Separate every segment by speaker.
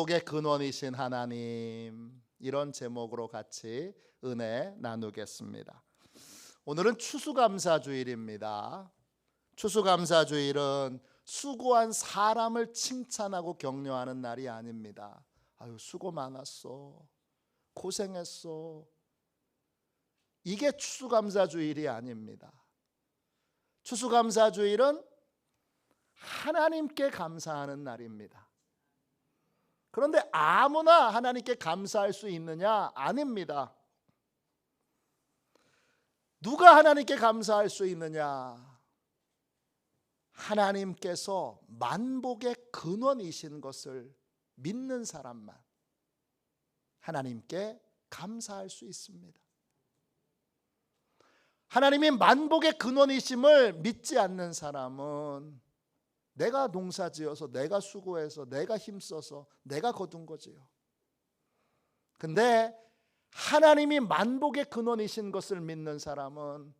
Speaker 1: 복의 근원이신 하나님, 이런 제목으로 같이 은혜 나누겠습니다. 오늘은 추수감사주일입니다. 추수감사주일은 수고한 사람을 칭찬하고 격려하는 날이 아닙니다. 아유, 수고 많았어, 고생했어, 이게 추수감사주일이 아닙니다. 추수감사주일은 하나님께 감사하는 날입니다. 그런데 아무나 하나님께 감사할 수 있느냐? 아닙니다. 누가 하나님께 감사할 수 있느냐? 하나님께서 만복의 근원이신 것을 믿는 사람만 하나님께 감사할 수 있습니다. 하나님이 만복의 근원이심을 믿지 않는 사람은 내가 농사지어서, 내가 수고해서, 내가 힘써서 내가 거둔 거지요. 근데 하나님이 만복의 근원이신 것을 믿는 사람은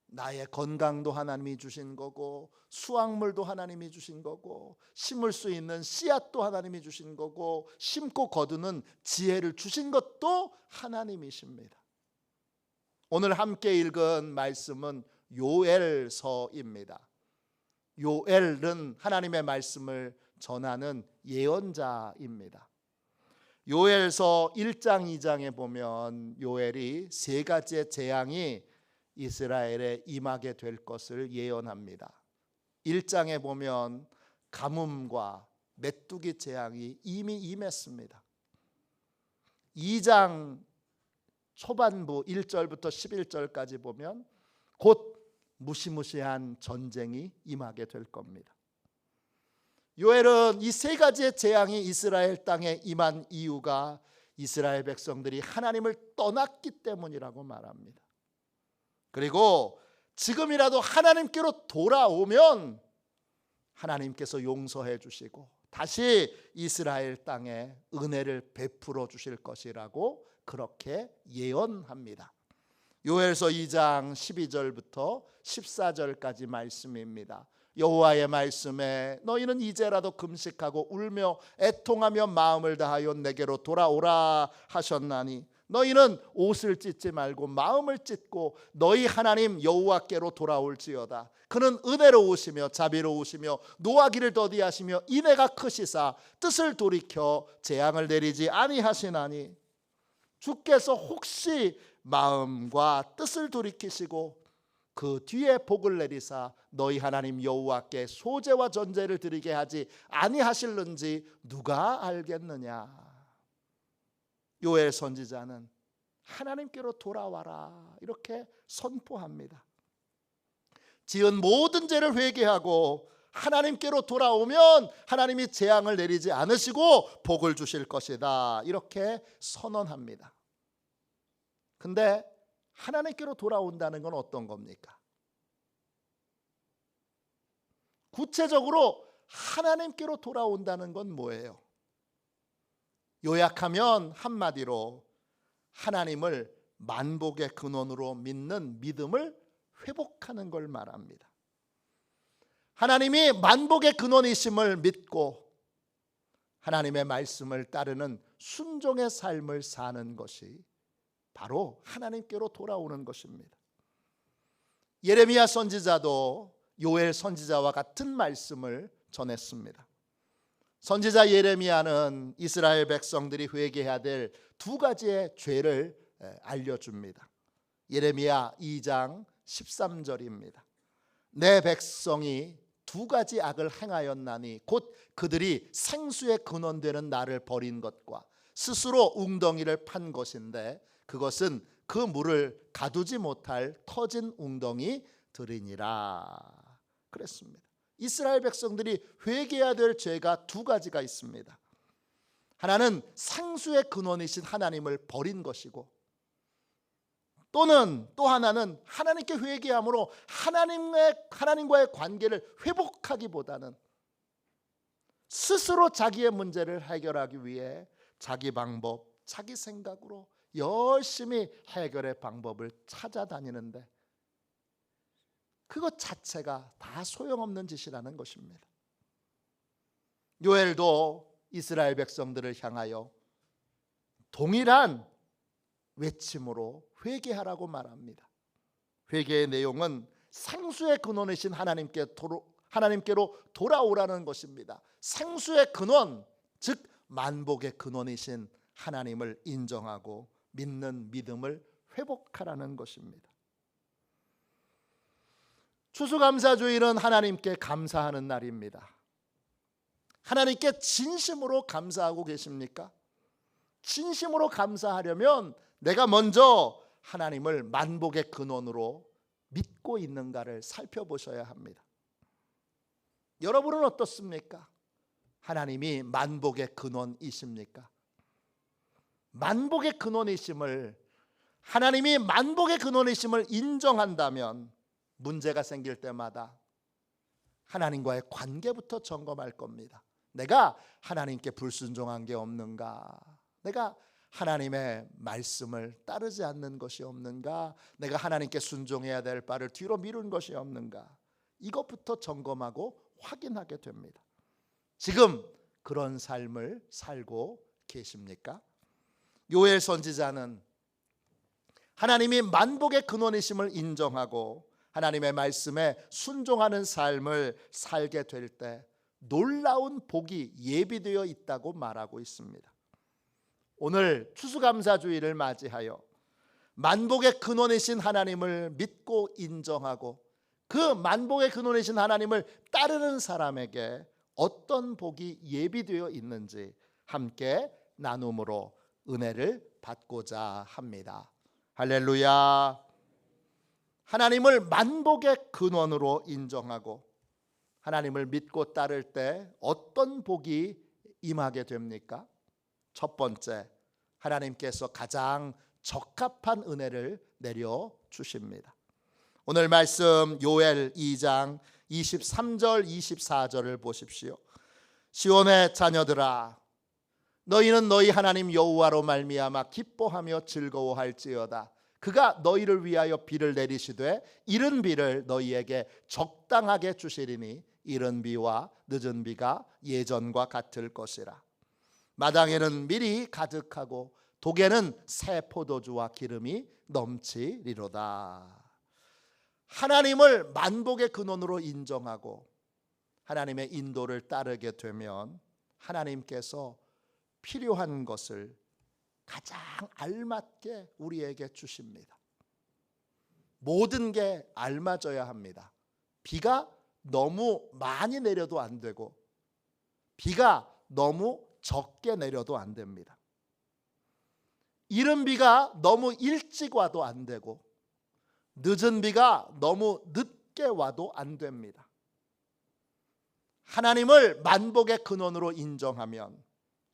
Speaker 1: 나의 건강도 하나님이 주신 거고, 수확물도 하나님이 주신 거고, 심을 수 있는 씨앗도 하나님이 주신 거고, 심고 거두는 지혜를 주신 것도 하나님이십니다. 오늘 함께 읽은 말씀은 요엘서입니다. 요엘은 하나님의 말씀을 전하는 예언자입니다. 요엘서 1장 2장에 보면 요엘이 세 가지의 재앙이 이스라엘에 임하게 될 것을 예언합니다. 1장에 보면 가뭄과 메뚜기 재앙이 이미 임했습니다. 2장 초반부 1절부터 11절까지 보면 곧 무시무시한 전쟁이 임하게 될 겁니다. 요엘은 이 세 가지의 재앙이 이스라엘 땅에 임한 이유가 이스라엘 백성들이 하나님을 떠났기 때문이라고 말합니다. 그리고 지금이라도 하나님께로 돌아오면 하나님께서 용서해 주시고 다시 이스라엘 땅에 은혜를 베풀어 주실 것이라고 그렇게 예언합니다. 요엘서 2장 12절부터 14절까지 말씀입니다. 여호와의 말씀에 너희는 이제라도 금식하고 울며 애통하며 마음을 다하여 내게로 돌아오라 하셨나니 너희는 옷을 찢지 말고 마음을 찢고 너희 하나님 여호와께로 돌아올지어다. 그는 은혜로우시며 자비로우시며 노하기를 더디하시며 인애가 크시사 뜻을 돌이켜 재앙을 내리지 아니하시나니 주께서 혹시 마음과 뜻을 돌이키시고 그 뒤에 복을 내리사 너희 하나님 여호와께 소제와 전제를 드리게 하지 아니하실는지 누가 알겠느냐. 요엘 선지자는 하나님께로 돌아와라 이렇게 선포합니다. 지은 모든 죄를 회개하고 하나님께로 돌아오면 하나님이 재앙을 내리지 않으시고 복을 주실 것이다 이렇게 선언합니다. 근데 하나님께로 돌아온다는 건 어떤 겁니까? 구체적으로 하나님께로 돌아온다는 건 뭐예요? 요약하면 한마디로 하나님을 만복의 근원으로 믿는 믿음을 회복하는 걸 말합니다. 하나님이 만복의 근원이심을 믿고 하나님의 말씀을 따르는 순종의 삶을 사는 것이 바로 하나님께로 돌아오는 것입니다. 예레미야 선지자도 요엘 선지자와 같은 말씀을 전했습니다. 선지자 예레미야는 이스라엘 백성들이 회개해야 될 두 가지의 죄를 알려줍니다. 예레미야 2장 13절입니다. 내 백성이 두 가지 악을 행하였나니 곧 그들이 생수의 근원되는 나를 버린 것과 스스로 웅덩이를 판 것인데 그것은 그 물을 가두지 못할 터진 웅덩이들이니라 그랬습니다. 이스라엘 백성들이 회개해야 될 죄가 두 가지가 있습니다. 하나는 생수의 근원이신 하나님을 버린 것이고 또는 또 하나는 하나님께 회개함으로 하나님과의 관계를 회복하기보다는 스스로 자기의 문제를 해결하기 위해 자기 방법, 자기 생각으로 열심히 해결의 방법을 찾아다니는데 그것 자체가 다 소용없는 짓이라는 것입니다. 요엘도 이스라엘 백성들을 향하여 동일한 외침으로 회개하라고 말합니다. 회개의 내용은 생수의 근원이신 하나님께로 돌아오라는 것입니다. 생수의 근원, 즉 만복의 근원이신 하나님을 인정하고 믿는 믿음을 회복하라는 것입니다. 추수감사주일은 하나님께 감사하는 날입니다. 하나님께 진심으로 감사하고 계십니까? 진심으로 감사하려면 내가 먼저 하나님을 만복의 근원으로 믿고 있는가를 살펴보셔야 합니다. 여러분은 어떻습니까? 하나님이 만복의 근원이십니까? 만복의 근원이심을, 하나님이 만복의 근원이심을 인정한다면 문제가 생길 때마다 하나님과의 관계부터 점검할 겁니다. 내가 하나님께 불순종한 게 없는가? 내가 하나님의 말씀을 따르지 않는 것이 없는가? 내가 하나님께 순종해야 될 바를 뒤로 미룬 것이 없는가? 이것부터 점검하고 확인하게 됩니다. 지금 그런 삶을 살고 계십니까? 요엘 선지자는 하나님이 만복의 근원이심을 인정하고 하나님의 말씀에 순종하는 삶을 살게 될 때 놀라운 복이 예비되어 있다고 말하고 있습니다. 오늘 추수감사주일을 맞이하여 만복의 근원이신 하나님을 믿고 인정하고 그 만복의 근원이신 하나님을 따르는 사람에게 어떤 복이 예비되어 있는지 함께 나눔으로 은혜를 받고자 합니다. 할렐루야. 하나님을 만복의 근원으로 인정하고 하나님을 믿고 따를 때 어떤 복이 임하게 됩니까? 첫 번째, 하나님께서 가장 적합한 은혜를 내려 주십니다. 오늘 말씀 요엘 2장 23절 24절을 보십시오. 시온의 자녀들아, 너희는 너희 하나님 여호와로 말미암아 기뻐하며 즐거워할지어다. 그가 너희를 위하여 비를 내리시되 이른 비를 너희에게 적당하게 주시리니 이른 비와 늦은 비가 예전과 같을 것이라. 마당에는 밀이 가득하고 독에는 새 포도주와 기름이 넘치리로다. 하나님을 만복의 근원으로 인정하고 하나님의 인도를 따르게 되면 하나님께서 필요한 것을 가장 알맞게 우리에게 주십니다. 모든 게 알맞아야 합니다. 비가 너무 많이 내려도 안 되고 비가 너무 적게 내려도 안 됩니다. 이른 비가 너무 일찍 와도 안 되고 늦은 비가 너무 늦게 와도 안 됩니다. 하나님을 만복의 근원으로 인정하면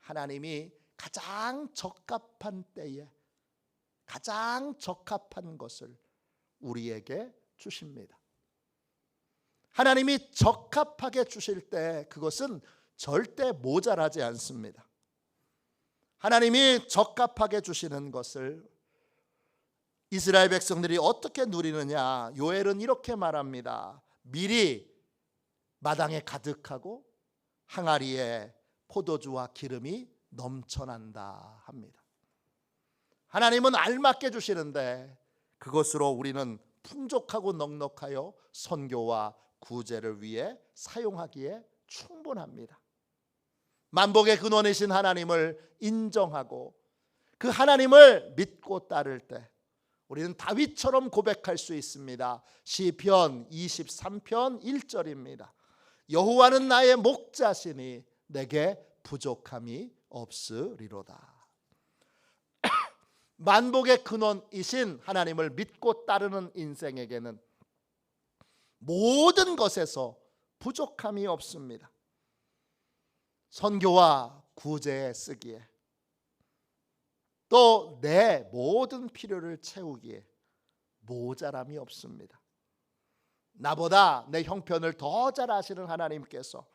Speaker 1: 하나님이 가장 적합한 때에 가장 적합한 것을 우리에게 주십니다. 하나님이 적합하게 주실 때 그것은 절대 모자라지 않습니다. 하나님이 적합하게 주시는 것을 이스라엘 백성들이 어떻게 누리느냐? 요엘은 이렇게 말합니다. 밀이 마당에 가득하고 항아리에 포도주와 기름이 넘쳐난다 합니다. 하나님은 알맞게 주시는데 그것으로 우리는 풍족하고 넉넉하여 선교와 구제를 위해 사용하기에 충분합니다. 만복의 근원이신 하나님을 인정하고 그 하나님을 믿고 따를 때 우리는 다윗처럼 고백할 수 있습니다. 시편 23편 1절입니다. 여호와는 나의 목자시니 내게 부족함이 없으리로다. 만복의 근원이신 하나님을 믿고 따르는 인생에게는 모든 것에서 부족함이 없습니다. 선교와 구제에 쓰기에 또 내 모든 필요를 채우기에 모자람이 없습니다. 나보다 내 형편을 더 잘 아시는 하나님께서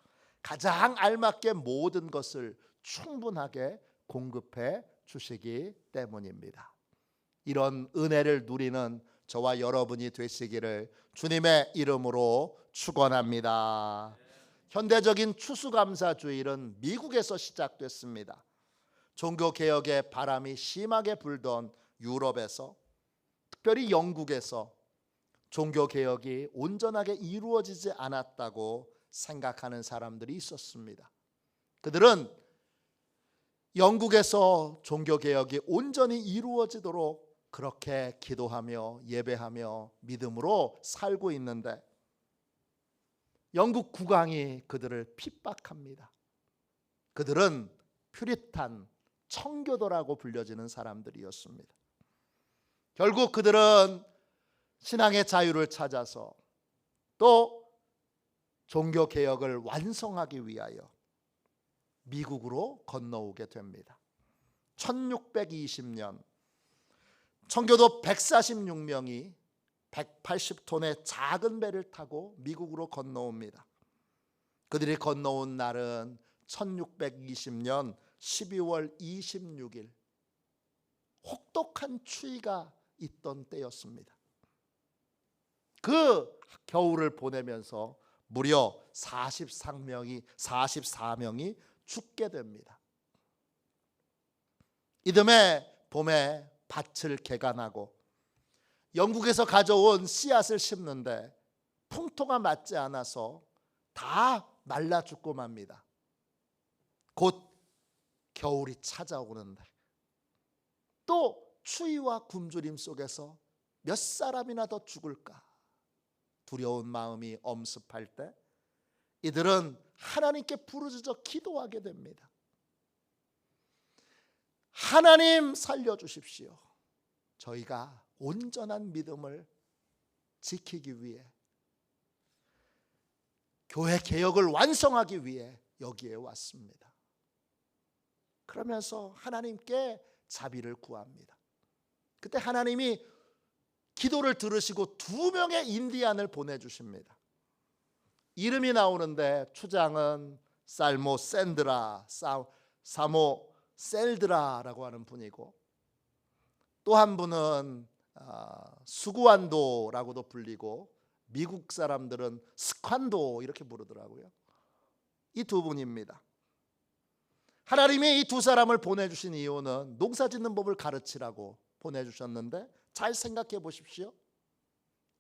Speaker 1: 가장 알맞게 모든 것을 충분하게 공급해 주시기 때문입니다. 이런 은혜를 누리는 저와 여러분이 되시기를 주님의 이름으로 축원합니다. 현대적인 추수감사주일은 미국에서 시작됐습니다. 종교개혁의 바람이 심하게 불던 유럽에서, 특별히 영국에서 종교개혁이 온전하게 이루어지지 않았다고 생각하는 사람들이 있었습니다. 그들은 영국에서 종교개혁이 온전히 이루어지도록 그렇게 기도하며 예배하며 믿음으로 살고 있는데 영국 국왕이 그들을 핍박합니다. 그들은 퓨리탄, 청교도라고 불려지는 사람들이었습니다. 결국 그들은 신앙의 자유를 찾아서 또 종교개혁을 완성하기 위하여 미국으로 건너오게 됩니다. 1620년 청교도 146명이 180톤의 작은 배를 타고 미국으로 건너옵니다. 그들이 건너온 날은 1620년 12월 26일, 혹독한 추위가 있던 때였습니다. 그 겨울을 보내면서 무려 44명이 죽게 됩니다. 이듬해 봄에 밭을 개간하고 영국에서 가져온 씨앗을 심는데 풍토가 맞지 않아서 다 말라 죽고 맙니다. 곧 겨울이 찾아오는데 또 추위와 굶주림 속에서 몇 사람이나 더 죽을까 두려운 마음이 엄습할 때 이들은 하나님께 부르짖어 기도하게 됩니다. 하나님 살려주십시오. 저희가 온전한 믿음을 지키기 위해, 교회 개혁을 완성하기 위해 여기에 왔습니다. 그러면서 하나님께 자비를 구합니다. 그때 하나님이 기도를 들으시고 2명의 인디안을 보내주십니다. 이름이 나오는데 추장은 사모 셀드라라고 하는 분이고, 또 한 분은 수구안도라고도 불리고 미국 사람들은 스칸도 이렇게 부르더라고요. 이 2분입니다. 하나님이 이 2 사람을 보내주신 이유는 농사짓는 법을 가르치라고 보내주셨는데, 잘 생각해 보십시오.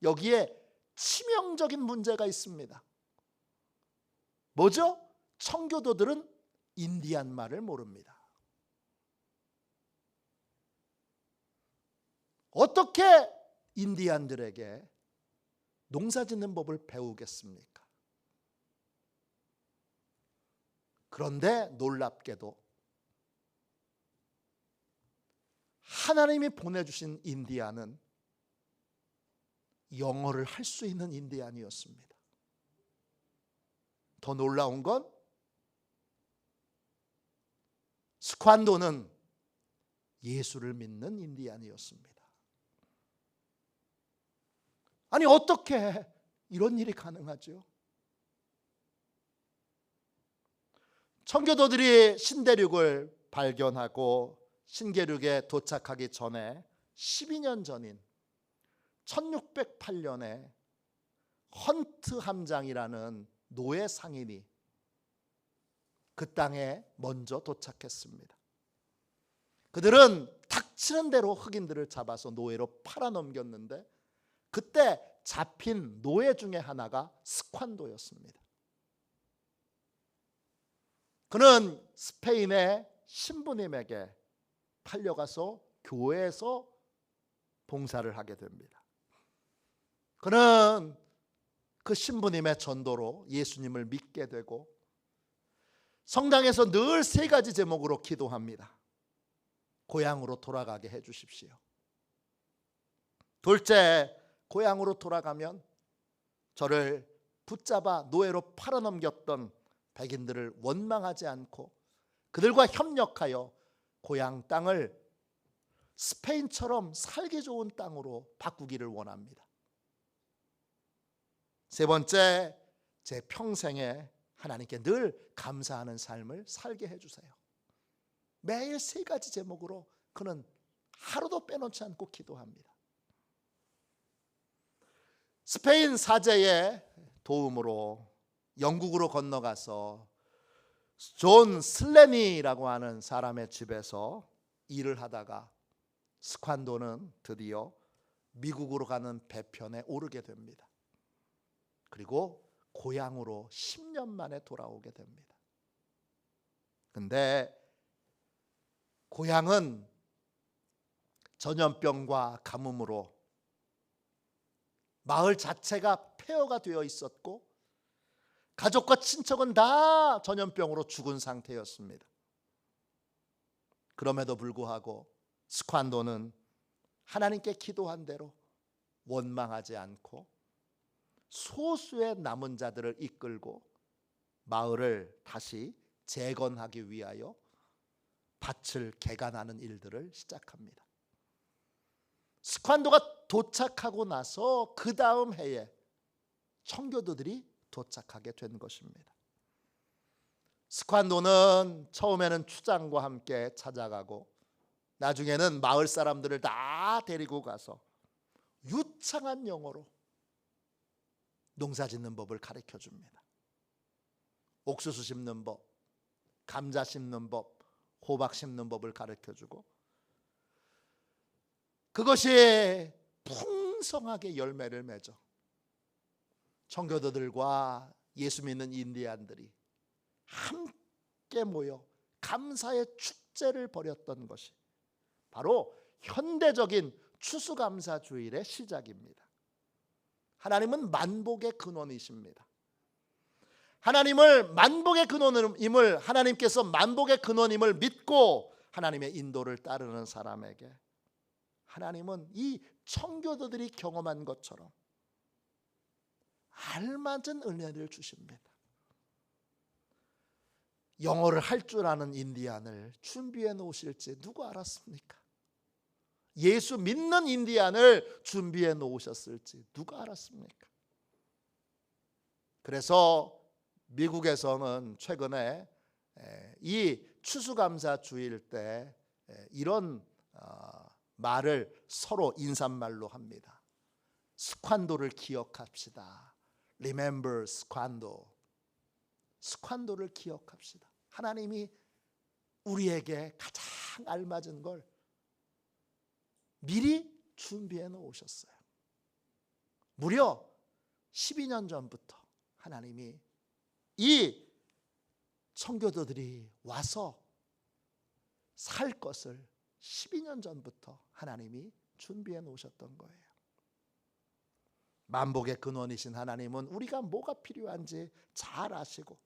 Speaker 1: 여기에 치명적인 문제가 있습니다. 뭐죠? 청교도들은 인디안 말을 모릅니다. 어떻게 인디안들에게 농사짓는 법을 배우겠습니까? 그런데 놀랍게도 하나님이 보내주신 인디안은 영어를 할 수 있는 인디안이었습니다. 더 놀라운 건 스칸도는 예수를 믿는 인디안이었습니다. 아니, 어떻게 이런 일이 가능하죠? 청교도들이 신대륙을 발견하고 신대륙에 도착하기 전에 12년 전인 1608년에 헌트 함장이라는 노예 상인이 그 땅에 먼저 도착했습니다. 그들은 닥치는 대로 흑인들을 잡아서 노예로 팔아넘겼는데, 그때 잡힌 노예 중에 하나가 스칸도였습니다. 그는 스페인의 신부님에게 팔려가서 교회에서 봉사를 하게 됩니다. 그는 그 신부님의 전도로 예수님을 믿게 되고 성당에서 늘 3가지 제목으로 기도합니다. 고향으로 돌아가게 해주십시오. 둘째, 고향으로 돌아가면 저를 붙잡아 노예로 팔아넘겼던 백인들을 원망하지 않고 그들과 협력하여 고향 땅을 스페인처럼 살기 좋은 땅으로 바꾸기를 원합니다. 세 번째, 제 평생에 하나님께 늘 감사하는 삶을 살게 해주세요. 매일 3가지 제목으로 그는 하루도 빼놓지 않고 기도합니다. 스페인 사제의 도움으로 영국으로 건너가서 존 슬래니라고 하는 사람의 집에서 일을 하다가 스관도는 드디어 미국으로 가는 배편에 오르게 됩니다. 그리고 고향으로 10년 만에 돌아오게 됩니다. 근데 고향은 전염병과 가뭄으로 마을 자체가 폐허가 되어 있었고 가족과 친척은 다 전염병으로 죽은 상태였습니다. 그럼에도 불구하고 스관도는 하나님께 기도한 대로 원망하지 않고 소수의 남은 자들을 이끌고 마을을 다시 재건하기 위하여 밭을 개간하는 일들을 시작합니다. 스관도가 도착하고 나서 그 다음 해에 청교도들이 도착하게 된 것입니다. 스관도는 처음에는 추장과 함께 찾아가고 나중에는 마을 사람들을 다 데리고 가서 유창한 영어로 농사 짓는 법을 가르쳐 줍니다. 옥수수 심는 법, 감자 심는 법, 호박 심는 법을 가르쳐 주고 그것이 풍성하게 열매를 맺어 청교도들과 예수 믿는 인디안들이 함께 모여 감사의 축제를 벌였던 것이 바로 현대적인 추수감사주일의 시작입니다. 하나님은 만복의 근원이십니다. 하나님을 만복의 근원임을 하나님께서 만복의 근원임을 믿고 하나님의 인도를 따르는 사람에게 하나님은 이 청교도들이 경험한 것처럼 알맞은 은혜를 주십니다. 영어를 할 줄 아는 인디안을 준비해 놓으실지 누가 알았습니까? 예수 믿는 인디안을 준비해 놓으셨을지 누가 알았습니까? 그래서 미국에서는 최근에 이 추수감사 주일 때 이런 말을 서로 인사말로 합니다. 스관도를 기억합시다. Remember 스관도. 스관도를 기억합시다. 하나님이 우리에게 가장 알맞은 걸 미리 준비해 놓으셨어요. 무려 12년 전부터 하나님이 이 청교도들이 와서 살 것을 12년 전부터 하나님이 준비해 놓으셨던 거예요. 만복의 근원이신 하나님은 우리가 뭐가 필요한지 잘 아시고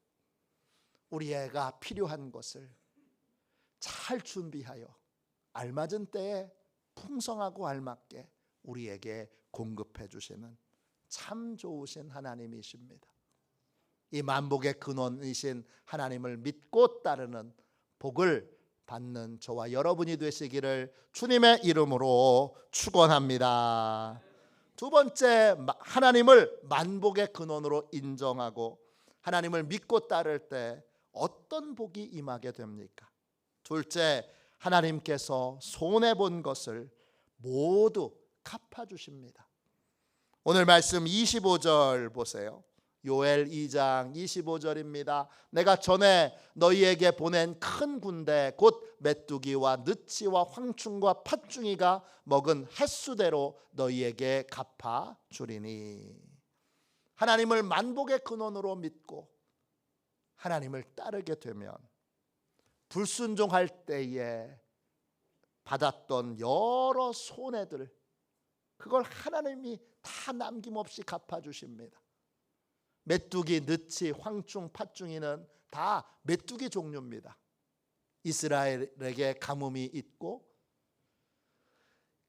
Speaker 1: 우리가 필요한 것을 잘 준비하여 알맞은 때에 풍성하고 알맞게 우리에게 공급해 주시는 참 좋으신 하나님이십니다. 이 만복의 근원이신 하나님을 믿고 따르는 복을 받는 저와 여러분이 되시기를 주님의 이름으로 축원합니다. 두 번째, 하나님을 만복의 근원으로 인정하고 하나님을 믿고 따를 때 어떤 복이 임하게 됩니까? 둘째, 하나님께서 손해본 것을 모두 갚아주십니다. 오늘 말씀 25절 보세요. 요엘 2장 25절입니다. 내가 전에 너희에게 보낸 큰 군대 곧 메뚜기와 느치와 황충과 팥중이가 먹은 횟수대로 너희에게 갚아주리니. 하나님을 만복의 근원으로 믿고 하나님을 따르게 되면 불순종할 때에 받았던 여러 손해들 그걸 하나님이 다 남김없이 갚아주십니다. 메뚜기, 느치, 황충, 팥중이는 다 메뚜기 종류입니다. 이스라엘에게 가뭄이 있고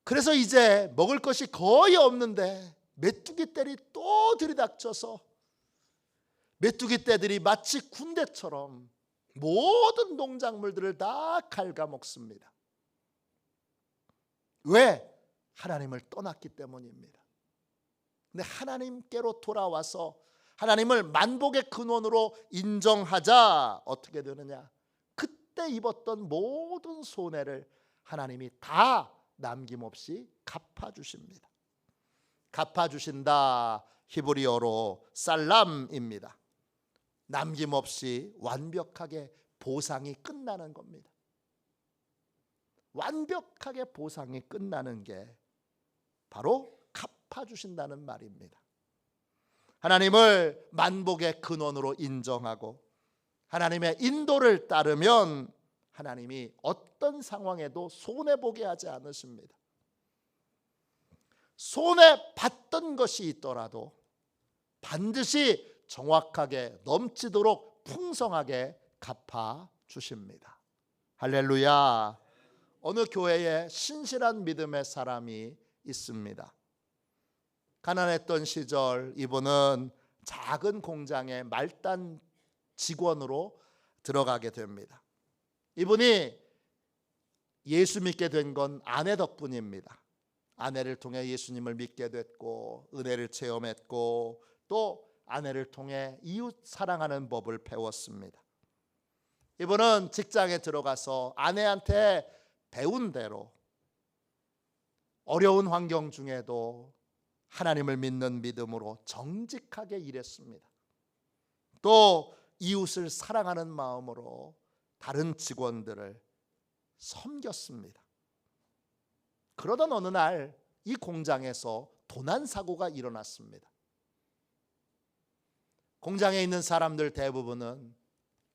Speaker 1: 그래서 이제 먹을 것이 거의 없는데 메뚜기 떼들이 또 들이닥쳐서 메뚜기 떼들이 마치 군대처럼 모든 농작물들을 다 갉아먹습니다. 왜? 하나님을 떠났기 때문입니다. 근데 하나님께로 돌아와서 하나님을 만복의 근원으로 인정하자 어떻게 되느냐? 그때 입었던 모든 손해를 하나님이 다 남김없이 갚아주십니다. 갚아주신다 히브리어로 살람입니다. 남김없이 완벽하게 보상이 끝나는 겁니다. 완벽하게 보상이 끝나는 게 바로 갚아주신다는 말입니다. 하나님을 만복의 근원으로 인정하고 하나님의 인도를 따르면 하나님이 어떤 상황에도 손해보게 하지 않으십니다. 손해봤던 것이 있더라도 반드시 정확하게 넘치도록 풍성하게 갚아주십니다. 할렐루야. 어느 교회에 신실한 믿음의 사람이 있습니다. 가난했던 시절 이분은 작은 공장의 말단 직원으로 들어가게 됩니다. 이분이 예수 믿게 된 건 아내 덕분입니다. 아내를 통해 예수님을 믿게 됐고 은혜를 체험했고 또 아내를 통해 이웃 사랑하는 법을 배웠습니다. 이분은 직장에 들어가서 아내한테 배운 대로 어려운 환경 중에도 하나님을 믿는 믿음으로 정직하게 일했습니다. 또 이웃을 사랑하는 마음으로 다른 직원들을 섬겼습니다. 그러던 어느 날 이 공장에서 도난 사고가 일어났습니다. 공장에 있는 사람들 대부분은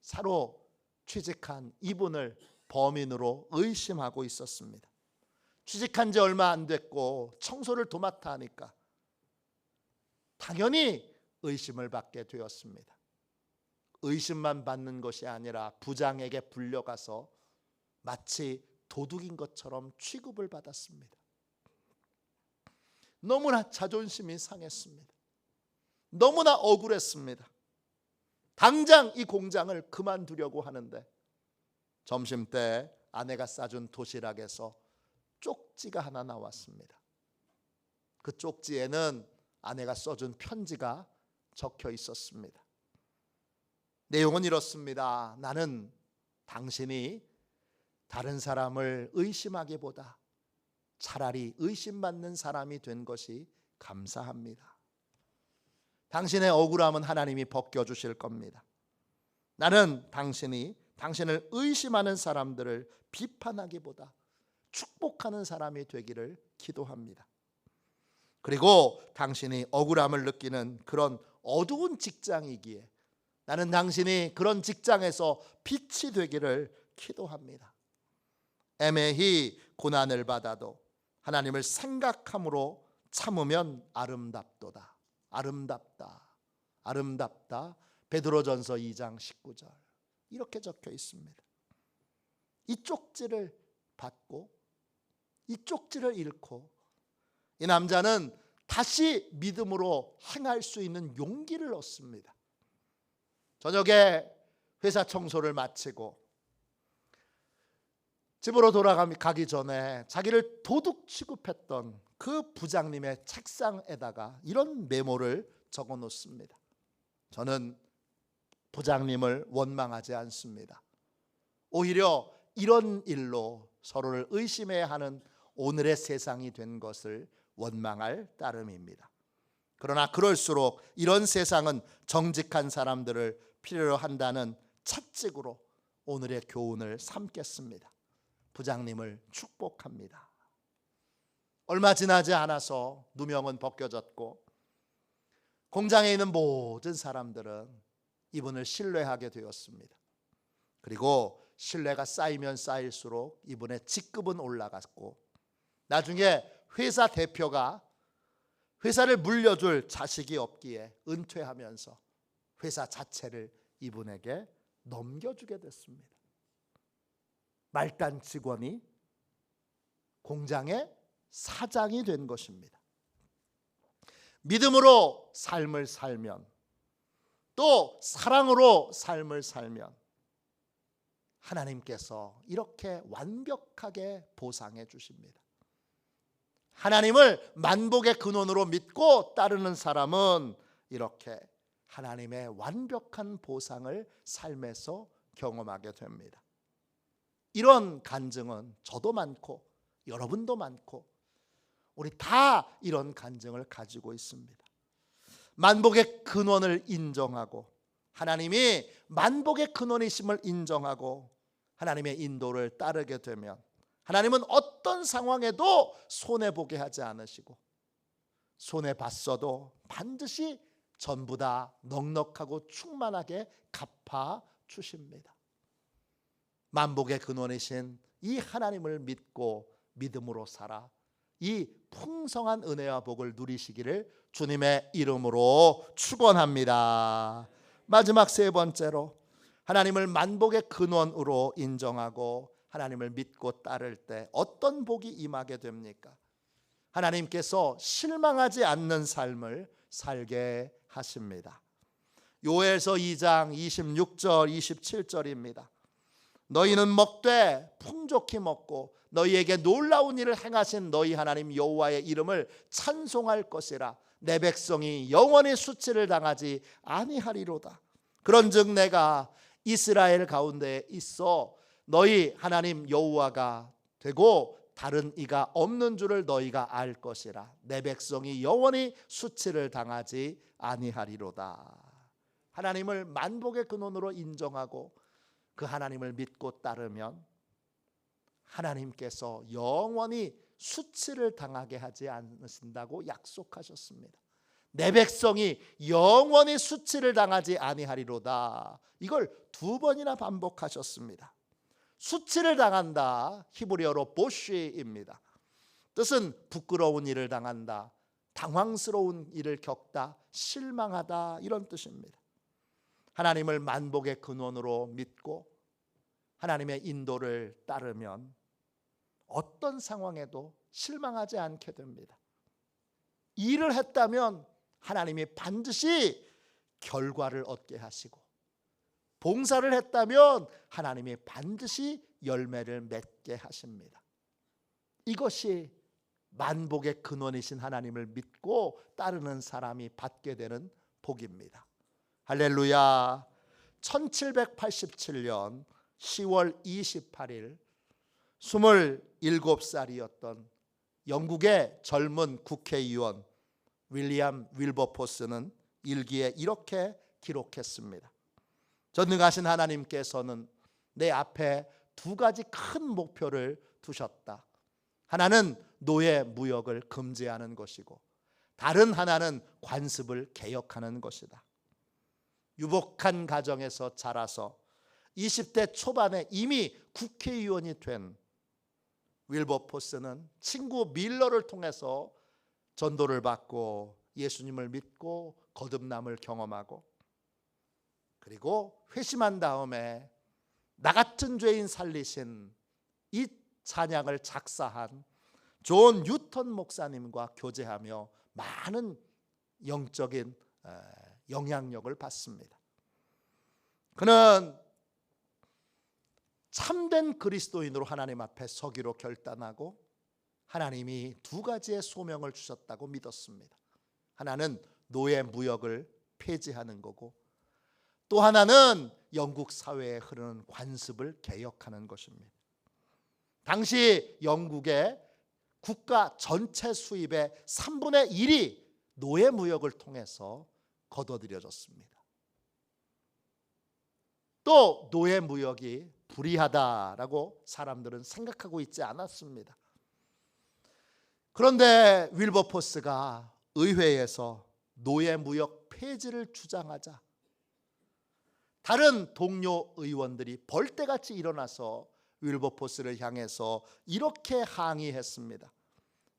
Speaker 1: 새로 취직한 이분을 범인으로 의심하고 있었습니다. 취직한 지 얼마 안 됐고 청소를 도맡아 하니까 당연히 의심을 받게 되었습니다. 의심만 받는 것이 아니라 부장에게 불려가서 마치 도둑인 것처럼 취급을 받았습니다. 너무나 자존심이 상했습니다. 너무나 억울했습니다. 당장 이 공장을 그만두려고 하는데 점심때 아내가 싸준 도시락에서 쪽지가 하나 나왔습니다. 그 쪽지에는 아내가 써준 편지가 적혀 있었습니다. 내용은 이렇습니다. 나는 당신이 다른 사람을 의심하기보다 차라리 의심받는 사람이 된 것이 감사합니다. 당신의 억울함은 하나님이 벗겨주실 겁니다. 나는 당신을 의심하는 사람들을 비판하기보다 축복하는 사람이 되기를 기도합니다. 그리고 당신이 억울함을 느끼는 그런 어두운 직장이기에 나는 당신이 그런 직장에서 빛이 되기를 기도합니다. 애매히 고난을 받아도 하나님을 생각함으로 참으면 아름답도다. 아름답다. 아름답다. 베드로전서 2장 19절 이렇게 적혀 있습니다. 이 쪽지를 받고 이 쪽지를 읽고 이 남자는 다시 믿음으로 행할 수 있는 용기를 얻습니다. 저녁에 회사 청소를 마치고 집으로 돌아가기 전에 자기를 도둑 취급했던 그 부장님의 책상에다가 이런 메모를 적어 놓습니다. 저는 부장님을 원망하지 않습니다. 오히려 이런 일로 서로를 의심해야 하는 오늘의 세상이 된 것을 원망할 따름입니다. 그러나 그럴수록 이런 세상은 정직한 사람들을 필요로 한다는 채찍으로 오늘의 교훈을 삼겠습니다. 부장님을 축복합니다. 얼마 지나지 않아서 누명은 벗겨졌고 공장에 있는 모든 사람들은 이분을 신뢰하게 되었습니다. 그리고 신뢰가 쌓이면 쌓일수록 이분의 직급은 올라갔고 나중에 회사 대표가 회사를 물려줄 자식이 없기에 은퇴하면서 회사 자체를 이분에게 넘겨주게 됐습니다. 말단 직원이 공장의 사장이 된 것입니다. 믿음으로 삶을 살면 또 사랑으로 삶을 살면 하나님께서 이렇게 완벽하게 보상해 주십니다. 하나님을 만복의 근원으로 믿고 따르는 사람은 이렇게 하나님의 완벽한 보상을 삶에서 경험하게 됩니다. 이런 간증은 저도 많고 여러분도 많고 우리 다 이런 간증을 가지고 있습니다. 만복의 근원을 인정하고 하나님이 만복의 근원이심을 인정하고 하나님의 인도를 따르게 되면 하나님은 어떤 상황에도 손해보게 하지 않으시고 손해봤어도 반드시 전부 다 넉넉하고 충만하게 갚아주십니다. 만복의 근원이신 이 하나님을 믿고 믿음으로 살아 이 풍성한 은혜와 복을 누리시기를 주님의 이름으로 축원합니다. 마지막 세 번째로 하나님을 만복의 근원으로 인정하고 하나님을 믿고 따를 때 어떤 복이 임하게 됩니까? 하나님께서 실망하지 않는 삶을 살게 하십니다. 요엘서 2장 26절 27절입니다. 너희는 먹되 풍족히 먹고 너희에게 놀라운 일을 행하신 너희 하나님 여호와의 이름을 찬송할 것이라. 내 백성이 영원히 수치를 당하지 아니하리로다. 그런즉 내가 이스라엘 가운데 있어 너희 하나님 여호와가 되고 다른 이가 없는 줄을 너희가 알 것이라. 내 백성이 영원히 수치를 당하지 아니하리로다. 하나님을 만복의 근원으로 인정하고 그 하나님을 믿고 따르면 하나님께서 영원히 수치를 당하게 하지 않으신다고 약속하셨습니다. 내 백성이 영원히 수치를 당하지 아니하리로다. 이걸 2번이나 반복하셨습니다. 수치를 당한다, 히브리어로 보쉬입니다. 뜻은 부끄러운 일을 당한다, 당황스러운 일을 겪다, 실망하다, 이런 뜻입니다. 하나님을 만복의 근원으로 믿고 하나님의 인도를 따르면 어떤 상황에도 실망하지 않게 됩니다. 일을 했다면 하나님이 반드시 결과를 얻게 하시고, 봉사를 했다면 하나님이 반드시 열매를 맺게 하십니다. 이것이 만복의 근원이신 하나님을 믿고 따르는 사람이 받게 되는 복입니다. 할렐루야. 1787년 10월 28일 27살이었던 영국의 젊은 국회의원 윌리엄 윌버포스는 일기에 이렇게 기록했습니다. 전능하신 하나님께서는 내 앞에 2가지 큰 목표를 두셨다. 하나는 노예 무역을 금지하는 것이고 다른 하나는 관습을 개혁하는 것이다. 유복한 가정에서 자라서 20대 초반에 이미 국회의원이 된 윌버포스는 친구 밀러를 통해서 전도를 받고 예수님을 믿고 거듭남을 경험하고, 그리고 회심한 다음에 나 같은 죄인 살리신 이 찬양을 작사한 존 뉴턴 목사님과 교제하며 많은 영적인 영향력을 받습니다. 그는 참된 그리스도인으로 하나님 앞에 서기로 결단하고 하나님이 2가지의 소명을 주셨다고 믿었습니다. 하나는 노예 무역을 폐지하는 거고, 또 하나는 영국 사회에 흐르는 관습을 개혁하는 것입니다. 당시 영국의 국가 전체 수입의 3분의 1이 노예 무역을 통해서 거둬들여졌습니다. 또 노예 무역이 불의하다라고 사람들은 생각하고 있지 않았습니다. 그런데 윌버포스가 의회에서 노예 무역 폐지를 주장하자 다른 동료 의원들이 벌떼같이 일어나서 윌버포스를 향해서 이렇게 항의했습니다.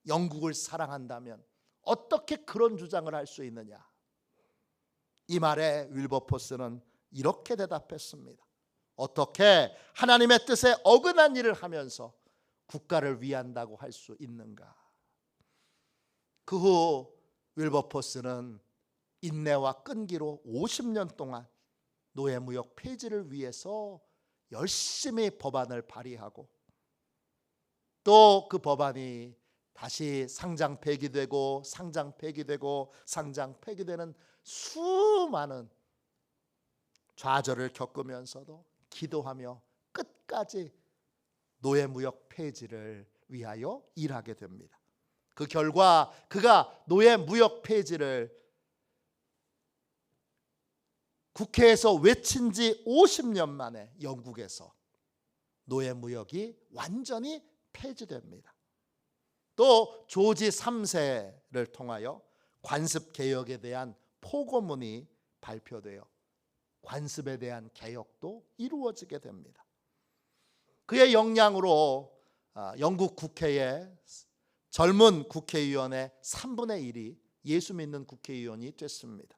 Speaker 1: 영국을 사랑한다면 어떻게 그런 주장을 할 수 있느냐? 이 말에 윌버포스는 이렇게 대답했습니다. 어떻게 하나님의 뜻에 어긋난 일을 하면서 국가를 위한다고 할 수 있는가? 그 후 윌버포스는 인내와 끈기로 50년 동안 노예무역 폐지를 위해서 열심히 법안을 발의하고, 또 그 법안이 다시 상장 폐기되고 상장 폐기되고 상장 폐기되는 수많은 좌절을 겪으면서도 기도하며 끝까지 노예무역 폐지를 위하여 일하게 됩니다. 그 결과 그가 노예무역 폐지를 국회에서 외친 지 50년 만에 영국에서 노예무역이 완전히 폐지됩니다. 또 조지 3세를 통하여 관습개혁에 대한 포고문이 발표되어 관습에 대한 개혁도 이루어지게 됩니다. 그의 영향으로 영국 국회의 젊은 국회의원의 3분의 1이 예수 믿는 국회의원이 됐습니다.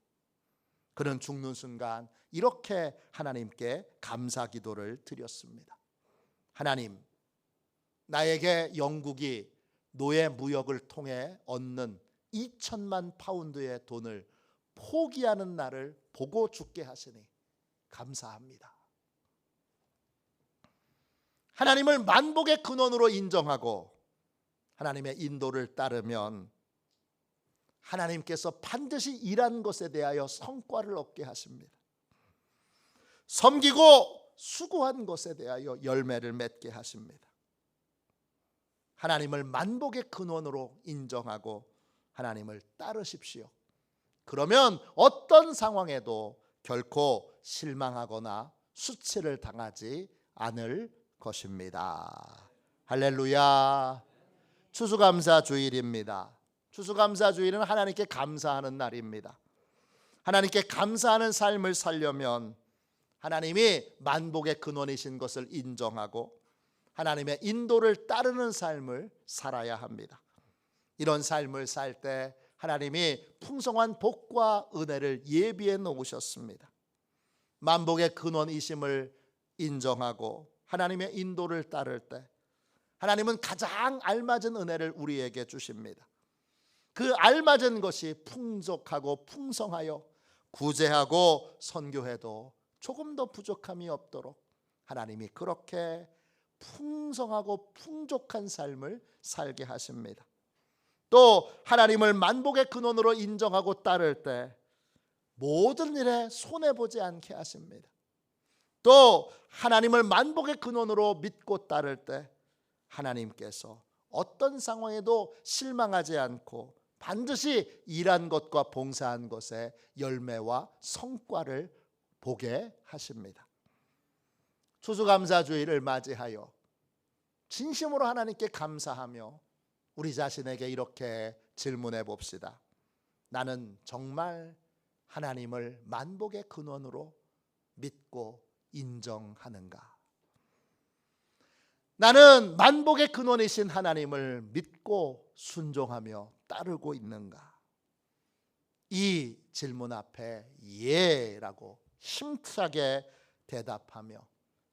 Speaker 1: 그는 죽는 순간 이렇게 하나님께 감사 기도를 드렸습니다. 하나님, 나에게 영국이 노예 무역을 통해 얻는 2천만 파운드의 돈을 포기하는 날을 보고 죽게 하시니 감사합니다. 하나님을 만복의 근원으로 인정하고 하나님의 인도를 따르면 하나님께서 반드시 일한 것에 대하여 성과를 얻게 하십니다. 섬기고 수고한 것에 대하여 열매를 맺게 하십니다. 하나님을 만복의 근원으로 인정하고 하나님을 따르십시오. 그러면 어떤 상황에도 결코 실망하거나 수치를 당하지 않을 것입니다. 할렐루야. 추수감사 주일입니다. 추수감사 주일은 하나님께 감사하는 날입니다. 하나님께 감사하는 삶을 살려면 하나님이 만복의 근원이신 것을 인정하고 하나님의 인도를 따르는 삶을 살아야 합니다. 이런 삶을 살 때 하나님이 풍성한 복과 은혜를 예비해 놓으셨습니다. 만복의 근원이심을 인정하고 하나님의 인도를 따를 때 하나님은 가장 알맞은 은혜를 우리에게 주십니다. 그 알맞은 것이 풍족하고 풍성하여 구제하고 선교해도 조금 더 부족함이 없도록 하나님이 그렇게 풍성하고 풍족한 삶을 살게 하십니다. 또 하나님을 만복의 근원으로 인정하고 따를 때 모든 일에 손해보지 않게 하십니다. 또 하나님을 만복의 근원으로 믿고 따를 때 하나님께서 어떤 상황에도 실망하지 않고 반드시 일한 것과 봉사한 것의 열매와 성과를 보게 하십니다. 추수감사주일을 맞이하여 진심으로 하나님께 감사하며 우리 자신에게 이렇게 질문해 봅시다. 나는 정말 하나님을 만복의 근원으로 믿고 인정하는가? 나는 만복의 근원이신 하나님을 믿고 순종하며 따르고 있는가? 이 질문 앞에 예라고 힘차게 대답하며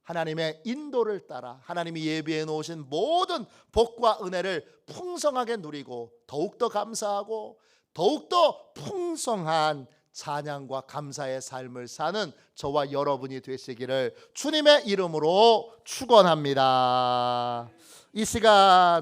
Speaker 1: 하나님의 인도를 따라 하나님이 예비해 놓으신 모든 복과 은혜를 풍성하게 누리고 더욱더 감사하고 더욱더 풍성한 찬양과 감사의 삶을 사는 저와 여러분이 되시기를 주님의 이름으로 축원합니다. 이 시간